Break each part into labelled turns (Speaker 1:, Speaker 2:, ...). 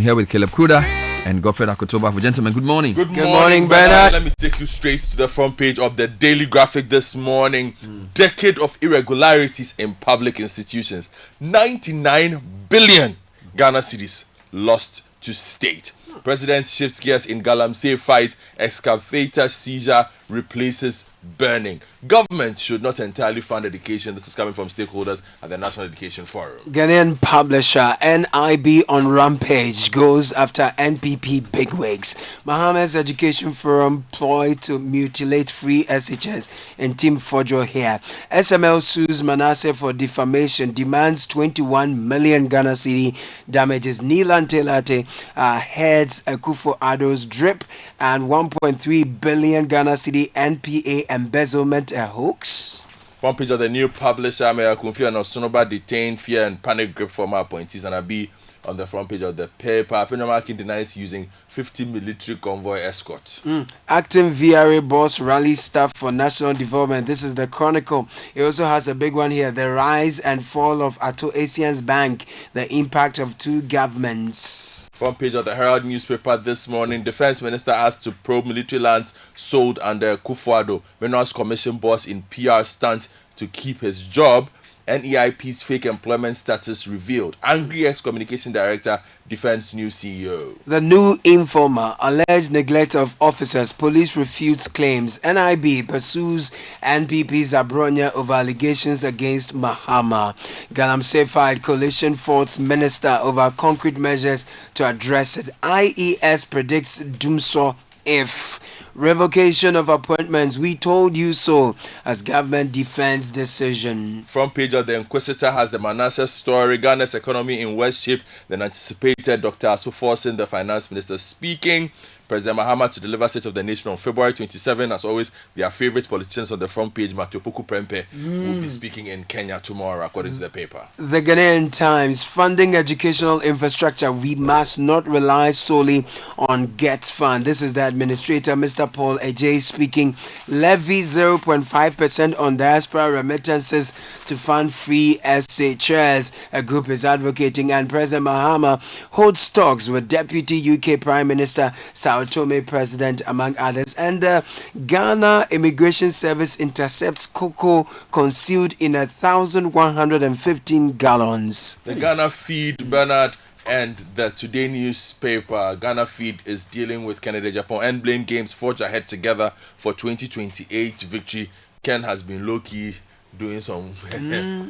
Speaker 1: here with Caleb Kuda and Godfred Akotoba. For gentlemen, good morning.
Speaker 2: Good morning, Bernard. Let me take you straight to the front page of the Daily Graphic this morning. Decade of irregularities in public institutions. 99 billion Ghana cedis lost to state. President shifts gears in Galamsey fight. Excavator seizure replaces burning. Government should not entirely fund education. This is coming from stakeholders at the National Education Forum.
Speaker 3: Ghanaian publisher NIB on Rampage goes after NPP bigwigs. Mohammed's Education Forum ploy to mutilate free SHS and Team Fojo here. SML sues Manasseh for defamation, demands 21 million Ghana cedi damages. Nilan Telate heads Akufo-Addo's drip and 1.3 billion Ghana cedi NPA embezzlement a hoax.
Speaker 2: Front page of the new publisher, Ameyaw-Akumfi and Osunoba detained, fear and panic grip former appointees, and Abi on the front page of the paper. Fenyamarkin denies using 50 military convoy escort.
Speaker 3: Acting VRA boss rallies staff for national development. This is the Chronicle. It also has a big one here. The rise and fall of Ato Asians Bank. The impact of two governments.
Speaker 2: Front page of the Herald newspaper this morning. Defense Minister asked to probe military lands sold under Akufo-Addo. Minerals Commission boss in PR stunt to keep his job. NEIP's fake employment status revealed. Angry ex-communication director defends new CEO.
Speaker 3: The new informer, alleged neglect of officers, police refutes claims. NIB pursues NPP's Abronye over allegations against Mahama. Galamsey fired coalition faults minister over concrete measures to address it. IES predicts doomsday if revocation of appointments. We told you so, as government defends decision.
Speaker 2: Front page of the Inquisitor has the Manasseh story. Ghana's economy in worse shape than anticipated. Dr. Asu Forson, the finance minister, speaking. President Mahama to deliver State of the Nation on February 27. As always, their favorite politicians on the front page, Matiopoku Prempe, will be speaking in Kenya tomorrow, according to the paper.
Speaker 3: The Ghanaian Times, funding educational infrastructure. We must not rely solely on GET Fund. This is the administrator, Mr. Paul Ejay, speaking. Levy 0.5% on diaspora remittances to fund free SHS. A group is advocating, and President Mahama holds talks with Deputy UK Prime Minister Sao Tome President, among others. And Ghana Immigration Service intercepts cocoa concealed in 1,115 gallons.
Speaker 2: The Ghana Feed, Bernard, and the Today newspaper. Ghana Feed is dealing with Canada, Japan, and Blame Games forge ahead together for 2028 victory. Ken has been low-key doing some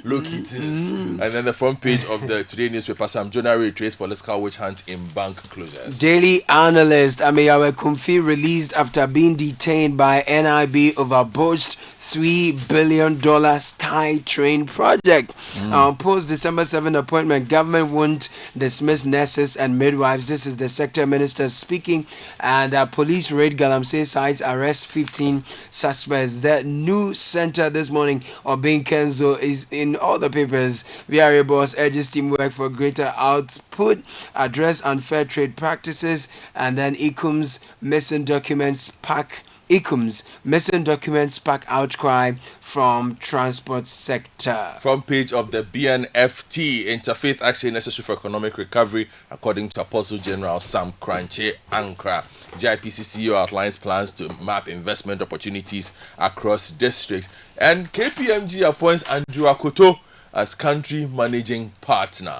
Speaker 2: low-key things. And then the front page of the Today newspaper, Sam Jonah retraced political witch hunt in bank closures.
Speaker 3: Daily analyst Ameyaw-Akumfi released after being detained by NIB over botched $3 billion Sky Train project. Post December 7 appointment, government won't dismiss nurses and midwives. This is the sector minister speaking. And police raid Galamsey sites, arrest 15 suspects. The new center this morning of being Kenzo is in all the papers. VRA boss urges teamwork for greater output, address unfair trade practices, and then ICUM's missing documents pack. ICUM's missing documents pack outcry from transport sector.
Speaker 2: Front page of the BNFT, interfaith action necessary for economic recovery, according to Apostle General Sam Kranche Ankra. GIPC CEO outlines plans to map investment opportunities across districts. And KPMG appoints Andrew Akoto as country managing partner.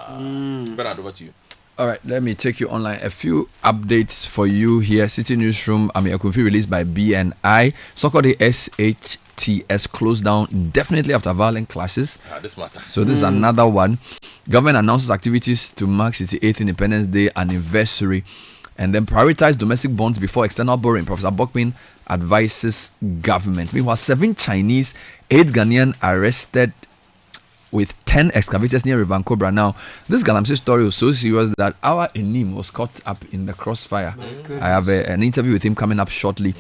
Speaker 2: Bernard, over to you.
Speaker 1: All right, let me take you online. A few updates for you here. City Newsroom, Ameyaw-Akumfi released by BNI. So-called SHTS closed down indefinitely after violent clashes.
Speaker 2: This matter.
Speaker 1: So this is another one. Government announces activities to mark City 8th Independence Day anniversary. And then prioritize domestic bonds before external borrowing. Professor Bokmin advises government. Meanwhile, 7 Chinese, 8 Ghanaian arrested with 10 excavators near River Cobra. Now, this Galamsey story was so serious that our NIB was caught up in the crossfire. I have an interview with him coming up shortly.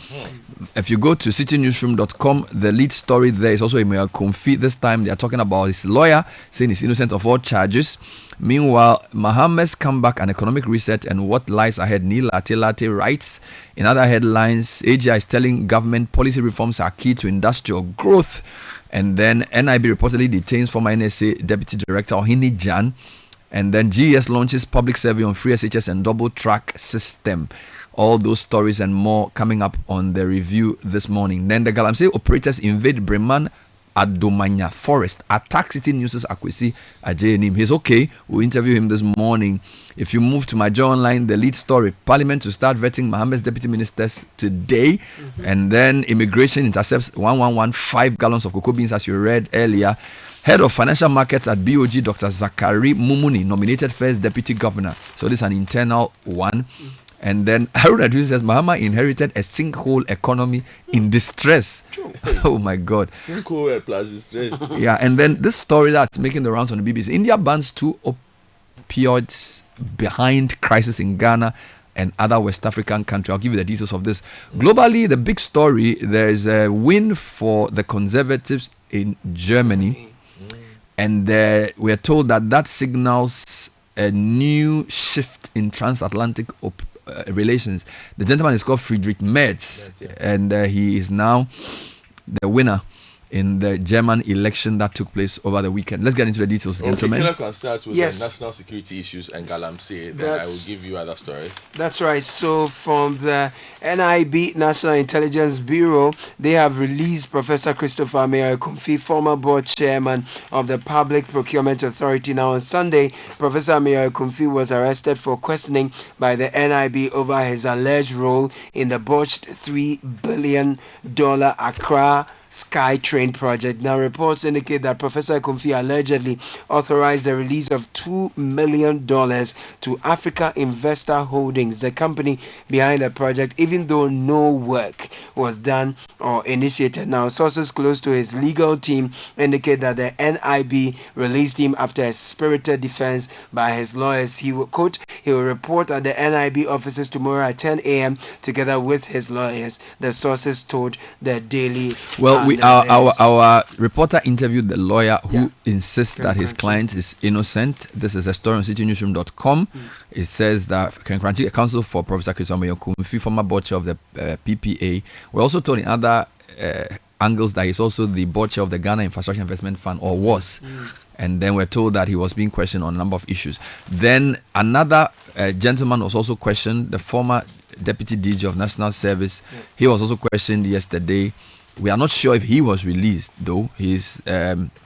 Speaker 1: If you go to citynewsroom.com, the lead story there is also Ameyaw-Akumfi. This time they are talking about his lawyer saying he's innocent of all charges. Meanwhile, Mohammed's comeback and economic reset and what lies ahead. Neil Atelate writes in other headlines, AGI is telling government policy reforms are key to industrial growth. And then NIB reportedly detains former NSA Deputy Director Ohini Jan And then GES launches public survey on free SHS and double track system. All those stories and more coming up on the review this morning. Then the Galamsey operators invade Breman Adomanya Forest, attack City News' Akwesi Ajenim. He's okay. We'll interview him this morning. If you move to my Joy Online, the lead story, Parliament to start vetting Mohammed's deputy ministers today. And then immigration intercepts 115 gallons of cocoa beans, as you read earlier. Head of Financial Markets at BOG, Dr. Zakari Mumuni, nominated first deputy governor. So this is an internal one. And then Harun Adris says Mahama inherited a sinkhole economy in distress. Oh my God.
Speaker 2: Sinkhole plus distress.
Speaker 1: Yeah, and then this story that's making the rounds on the BBC. India bans 2 opioids behind crisis in Ghana and other West African countries. I'll give you the details of this. Globally, the big story, there's a win for the Conservatives in Germany. And we're told that signals a new shift in transatlantic relations. The gentleman is called Friedrich Merz, and he is now the winner in the German election that took place over the weekend. Let's get into the details, gentlemen.
Speaker 2: Caleb can start with the national security issues and Galamsey. Then I will give you other stories.
Speaker 3: That's right. So from the NIB, National Intelligence Bureau, they have released Professor Christopher Ameyaw-Akumfi, former board chairman of the Public Procurement Authority. Now on Sunday, Professor Ameyaw-Akumfi was arrested for questioning by the NIB over his alleged role in the botched $3 billion Accra SkyTrain project. Now, reports indicate that Professor Akumfi allegedly authorized the release of $2 million to Africa Investor Holdings, the company behind the project, even though no work was done or initiated. Now, sources close to his legal team indicate that the NIB released him after a spirited defense by his lawyers. He will, quote, he will report at the NIB offices tomorrow at 10 a.m. together with his lawyers, the sources told the Daily.
Speaker 1: Well, our reporter interviewed the lawyer who insists that his client is innocent. This is a story on citynewsroom.com. It says that Kranchi, counsel for Professor Christopher Ameyaw-Akumfi, former board chair of the PPA. We're also told in other angles that he's also the board chair of the Ghana Infrastructure Investment Fund, or was. And then we're told that he was being questioned on a number of issues. Then another gentleman was also questioned, the former deputy DG of National Service. He was also questioned yesterday. We are not sure if he was released, though. He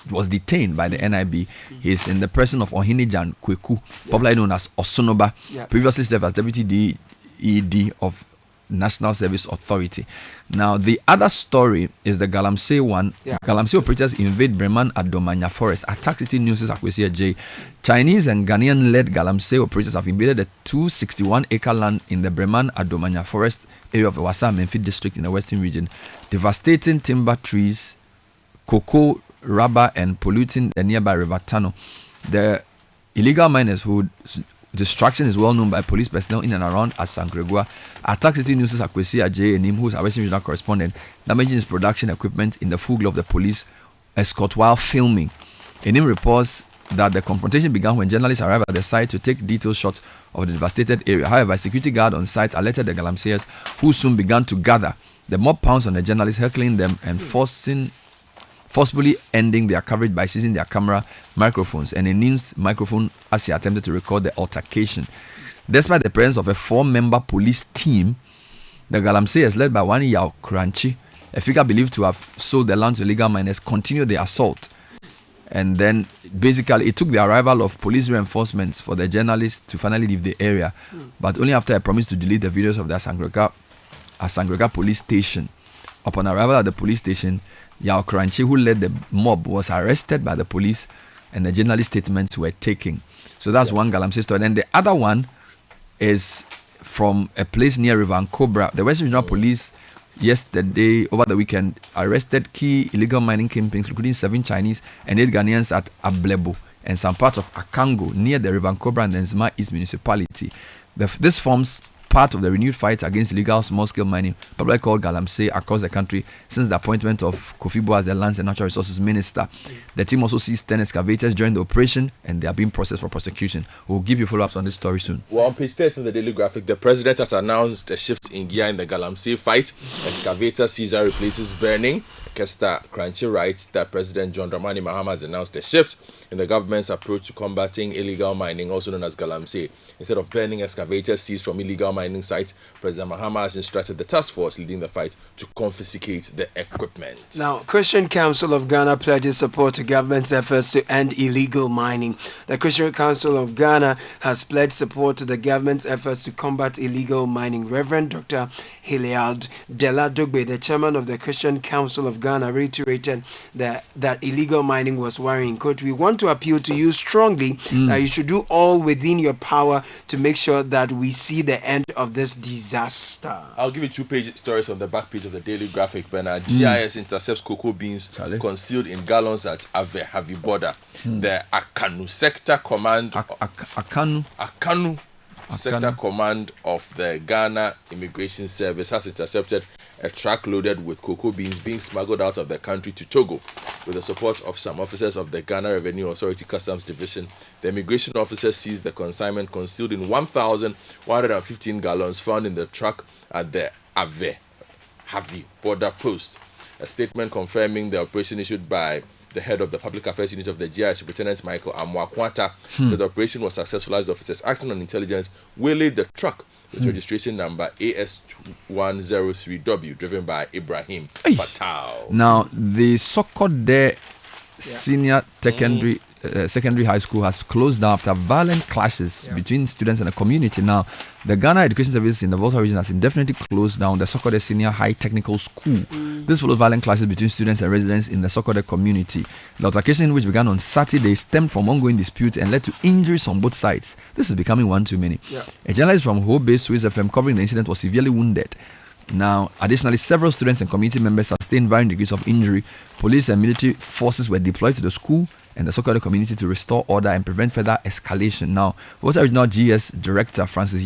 Speaker 1: was detained by the NIB. He's in the person of Ohinijan Kweku, popularly known as Osonoba, previously served as Deputy DED of National Service Authority. Now, the other story is the Galamsey one. Galamsey operators invade Breman Adomanya Forest, attack City News' Akwesi Ajenim. Chinese and Ghanaian-led Galamsey operators have invaded the 261-acre land in the Breman Adomanya Forest area of the Wasa Menfi district in the western region, devastating timber trees, cocoa, rubber, and polluting the nearby River Tano. The illegal miners whose destruction is well known by police personnel in and around Asankregua attacked City News' Akwesi Ajenim, who is our Western Regional correspondent, damaging his production equipment in the full glow of the police escort while filming. Enim reports that the confrontation began when journalists arrived at the site to take detailed shots of the devastated area. However, a security guard on site alerted the Galamseyers, who soon began to gather. The mob pounced on the journalists, heckling them and forcefully ending their coverage by seizing their camera microphones and Enim's microphone as he attempted to record the altercation. Despite the presence of a 4-member police team, the Galamseyers, led by one Yao Kranchi, a figure believed to have sold the land to illegal miners, continued the assault. And then basically it took the arrival of police reinforcements for the journalists to finally leave the area, but only after a promise to delete the videos of the Asangrega police station. Upon arrival at the police station, Yao Kranchi, who led the mob, was arrested by the police and the journalist statements were taken. So that's one Galamsey story. And the other one is from a place near River Cobra. The Western Regional Police yesterday, over the weekend, arrested key illegal mining kingpins, including 7 Chinese and 8 Ghanaians at Ablebo and some parts of Akango near the River Cobra and the Nzima East municipality. This forms part of the renewed fight against illegal small-scale mining, probably called Galamsey, across the country since the appointment of Kofi Boa as the Lands and Natural Resources Minister. The team also seized 10 excavators during the operation and they are being processed for prosecution. We'll give you follow-ups on this story soon.
Speaker 2: Well, on page 30 of the Daily Graphic, the president has announced a shift in gear in the Galamsey fight. Excavator seizure replaces burning. Kester Kranchi writes that President John Dramani Mahama has announced a shift in the government's approach to combating illegal mining, also known as Galamsey. Instead of burning excavators seized from illegal mining sites, President Mahama has instructed the task force leading the fight to confiscate the equipment.
Speaker 3: Now, Christian Council of Ghana pledges support to government's efforts to end illegal mining. The Christian Council of Ghana has pledged support to the government's efforts to combat illegal mining. Reverend Dr. Hilliard Deladogbe, the chairman of the Christian Council of Ghana, reiterated that illegal mining was worrying. Quote, we want to appeal to you strongly that you should do all within your power to make sure that we see the end of this disaster.
Speaker 2: I'll give you 2-page stories on the back page of the Daily Graphic. Bernard, GIS intercepts cocoa beans concealed in gallons at Ameyaw-Akumfi border. The Akanu Sector Command Akanu Sector Command of the Ghana Immigration Service has intercepted a truck loaded with cocoa beans being smuggled out of the country to Togo. With the support of some officers of the Ghana Revenue Authority Customs Division, the immigration officers seized the consignment concealed in 1,115 gallons found in the truck at the Ameyaw-Akumfi border post. A statement confirming the operation issued by the head of the Public Affairs Unit of the GI, Superintendent Michael Ameyaw-Akumfi, said the operation was successful as the officers acting on intelligence waylaid the truck with registration number AS103W, driven by Ibrahim Fatal.
Speaker 1: Now, the Sokode Senior Secondary High School has closed down after violent clashes between students and the community. Now, the Ghana Education Service in the Volta region has indefinitely closed down the Sokode Senior High Technical School. This follows violent clashes between students and residents in the Sokode community. The altercation, which began on Saturday, stemmed from ongoing disputes and led to injuries on both sides. This is becoming one too many. A journalist from Ho-based Swiss FM covering the incident was severely wounded. Now, additionally, several students and community members sustained varying degrees of injury. Police and military forces were deployed to the school and the Sokode community to restore order and prevent further escalation. Now, Volta Regional GS Director Francis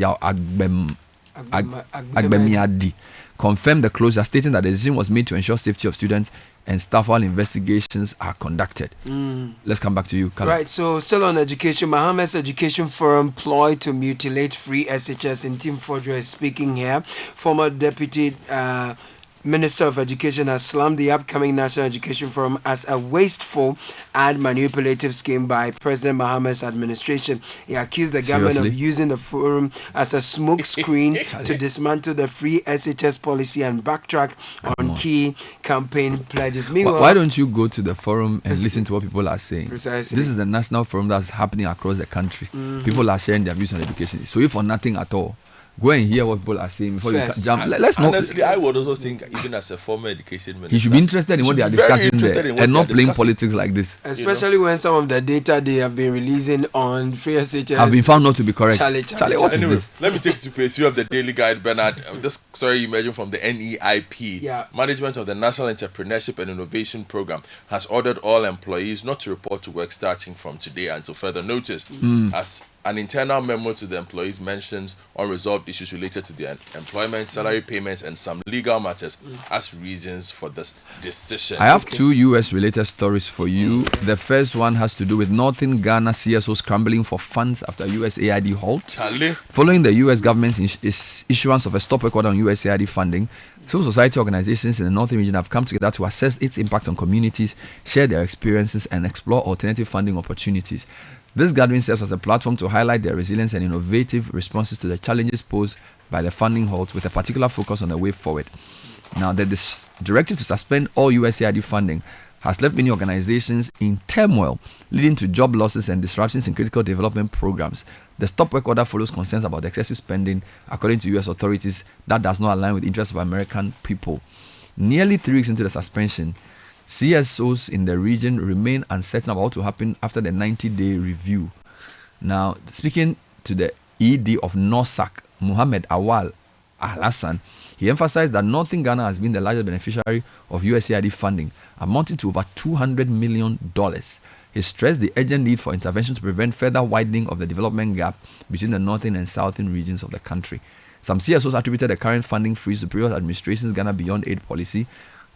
Speaker 1: Agbemiadi confirmed the closure, stating that the decision was made to ensure safety of students and staff while investigations are conducted. Let's come back to you, Kala.
Speaker 3: Right, so still on education, Mohammed's education forum ploy to mutilate free SHS. In Tim Fordra is speaking here. Former Deputy Minister of Education has slammed the upcoming National Education Forum as a wasteful and manipulative scheme by President Mohammed's administration. He accused the government of using the forum as a smokescreen to dismantle the free SHS policy and backtrack on key campaign pledges. Meanwhile,
Speaker 1: why don't you go to the forum and listen to what people are saying?
Speaker 3: Precisely.
Speaker 1: This is the national forum that's happening across the country. People are sharing their views on education. So if for nothing at all, go and hear what people are saying before you jump. Let's not.
Speaker 2: Honestly, I would also think, even as a former education minister,
Speaker 1: he should be interested in what they are discussing there and not playing politics like this.
Speaker 3: Especially when some of the data they have been releasing on free SHS
Speaker 1: have been found not to be correct.
Speaker 3: Charlie,
Speaker 1: what is
Speaker 2: anyway,
Speaker 1: this?
Speaker 2: let me take you to page 3 of the Daily Guide, Bernard. This story emerging from the NIB. Management of the National Entrepreneurship and Innovation Program has ordered all employees not to report to work starting from today until further notice. As an internal memo to the employees mentions unresolved issues related to their employment, salary payments, and some legal matters as reasons for this decision.
Speaker 1: I have 2 US-related stories for you. The first one has to do with Northern Ghana CSO scrambling for funds after USAID halt. Following the US government's issuance of a stop work order on USAID funding, civil society organizations in the Northern region have come together to assess its impact on communities, share their experiences, and explore alternative funding opportunities. This gathering serves as a platform to highlight their resilience and innovative responses to the challenges posed by the funding halt, with a particular focus on the way forward. Now, this directive to suspend all USAID funding has left many organizations in turmoil, leading to job losses and disruptions in critical development programs. The stop work order follows concerns about excessive spending, according to US authorities, that does not align with the interests of American people. Nearly 3 weeks into the suspension, CSOs in the region remain uncertain about what will happen after the 90-day review. Now, speaking to the ED of NORSAC, Muhammad Awal Al-Hassan, he emphasized that Northern Ghana has been the largest beneficiary of USAID funding, amounting to over $200 million. He stressed the urgent need for intervention to prevent further widening of the development gap between the northern and southern regions of the country. Some CSOs attributed the current funding freeze to previous administration's Ghana Beyond Aid policy,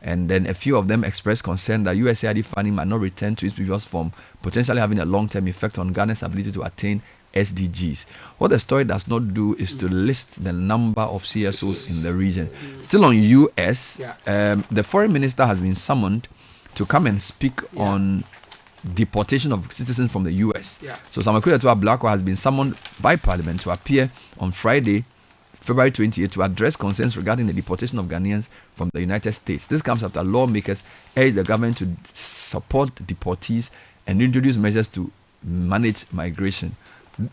Speaker 1: and then a few of them expressed concern that USAID funding might not return to its previous form, potentially having a long-term effect on Ghana's ability to attain SDGs. What the story does not do is to list the number of CSOs in the region. Still on US, the foreign minister has been summoned to come and speak on deportation of citizens from the US.
Speaker 3: Yeah.
Speaker 1: So Samuel Blackwell has been summoned by Parliament to appear on Friday, February 28, to address concerns regarding the deportation of Ghanaians from the United States. This comes after lawmakers urged the government to support deportees and introduce measures to manage migration.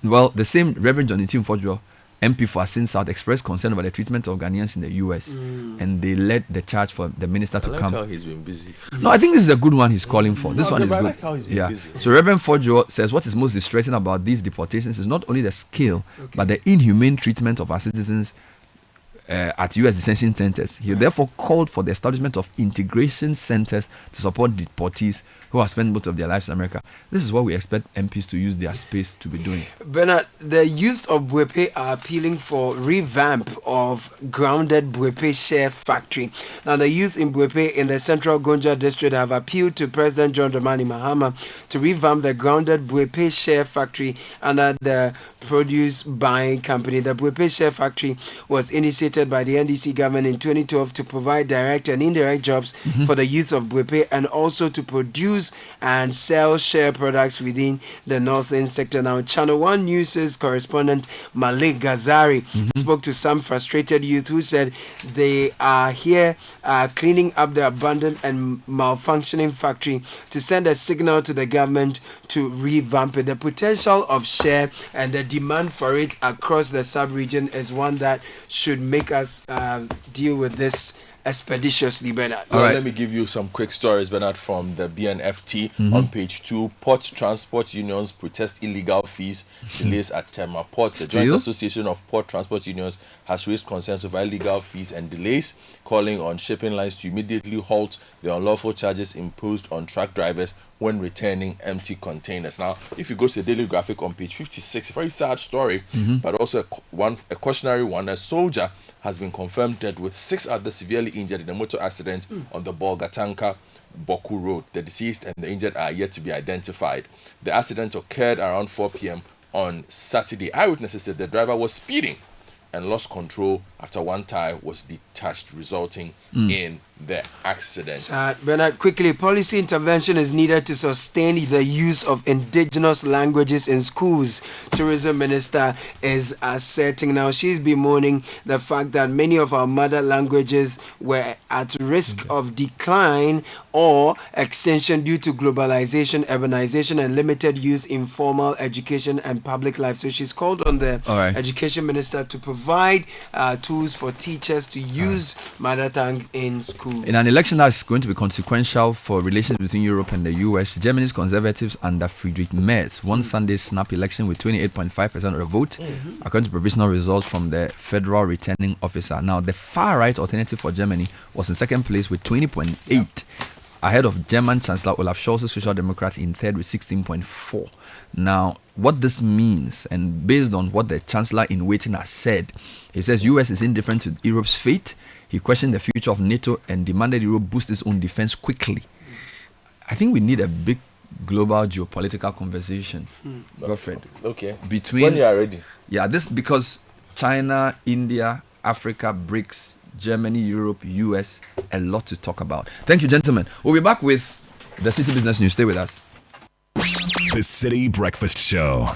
Speaker 1: Well, the same Reverend Johnny Tim Fodjo, MP for Asin South, expressed concern about the treatment of Ghanaians in the US, and they led the charge for the minister to come.
Speaker 2: How he's been busy.
Speaker 1: No, I think this is a good one he's calling for. This one is
Speaker 2: I
Speaker 1: good.
Speaker 2: like how he's been busy.
Speaker 1: So Reverend Fodjo says what is most distressing about these deportations is not only the scale, but the inhumane treatment of our citizens at U.S. detention centers. He therefore called for the establishment of integration centers to support deportees who have spent most of their lives in America. This is what we expect MPs to use their space to be doing.
Speaker 3: Bernard, the youth of Bwepe are appealing for revamp of grounded Bwepe Share Factory. Now, the youth in Bwepe in the Central Gonja district have appealed to President John Dramani Mahama to revamp the grounded Bwepe Share Factory under the produce buying company. The Bwepe Share Factory was initiated by the NDC government in 2012 to provide direct and indirect jobs for the youth of Bwepe and also to produce and sell share products within the northern sector. Now, ChannelOne News' correspondent Malik Ghazari spoke to some frustrated youth who said they are here cleaning up the abandoned and malfunctioning factory to send a signal to the government to revamp it. The potential of share and the demand for it across the sub-region is one that should make us deal with this expeditiously, Bernard.
Speaker 2: All right. Let me give you some quick stories, Bernard, from the BNFT on page 2. Port Transport Unions protest illegal fees, delays at Tema Port. The Joint Association of Port Transport Unions has raised concerns over illegal fees and delays, calling on shipping lines to immediately halt the unlawful charges imposed on truck drivers when returning empty containers. Now, if you go to the Daily Graphic on page 56, a very sad story, but also a cautionary one. A soldier has been confirmed dead with 6 others severely injured in a motor accident on the Bolgatanka Boku Road. The deceased and the injured are yet to be identified. The accident occurred around 4 p.m. on Saturday. Eyewitnesses said the driver was speeding and lost control after one tire was detached, resulting in the accident.
Speaker 3: Bernard, quickly, policy intervention is needed to sustain the use of indigenous languages in schools. Tourism Minister is asserting now. She's bemoaning the fact that many of our mother languages were at risk of decline or extinction due to globalization, urbanization, and limited use in formal education and public life. So she's called on the Education Minister to provide tools for teachers to use mother tongue in school.
Speaker 1: In an election that is going to be consequential for relations between Europe and the US, Germany's conservatives under Friedrich Merz won Sunday's snap election with 28.5% of the vote, according to provisional results from the federal returning officer. Now, the far-right alternative for Germany was in second place with 20.8%. Ahead of German Chancellor Olaf Scholz's Social Democrats in third with 16.4%. Now, what this means, and based on what the Chancellor in waiting has said, he says US is indifferent to Europe's fate. He questioned the future of NATO and demanded Europe boost its own defense quickly. I think we need a big global geopolitical conversation, Godfred.
Speaker 2: Okay.
Speaker 1: Between
Speaker 2: when you are ready.
Speaker 1: Yeah, this because China, India, Africa, BRICS, Germany, Europe, US, a lot to talk about. Thank you, gentlemen. We'll be back with the City Business News. Stay with us.
Speaker 4: The City Breakfast Show.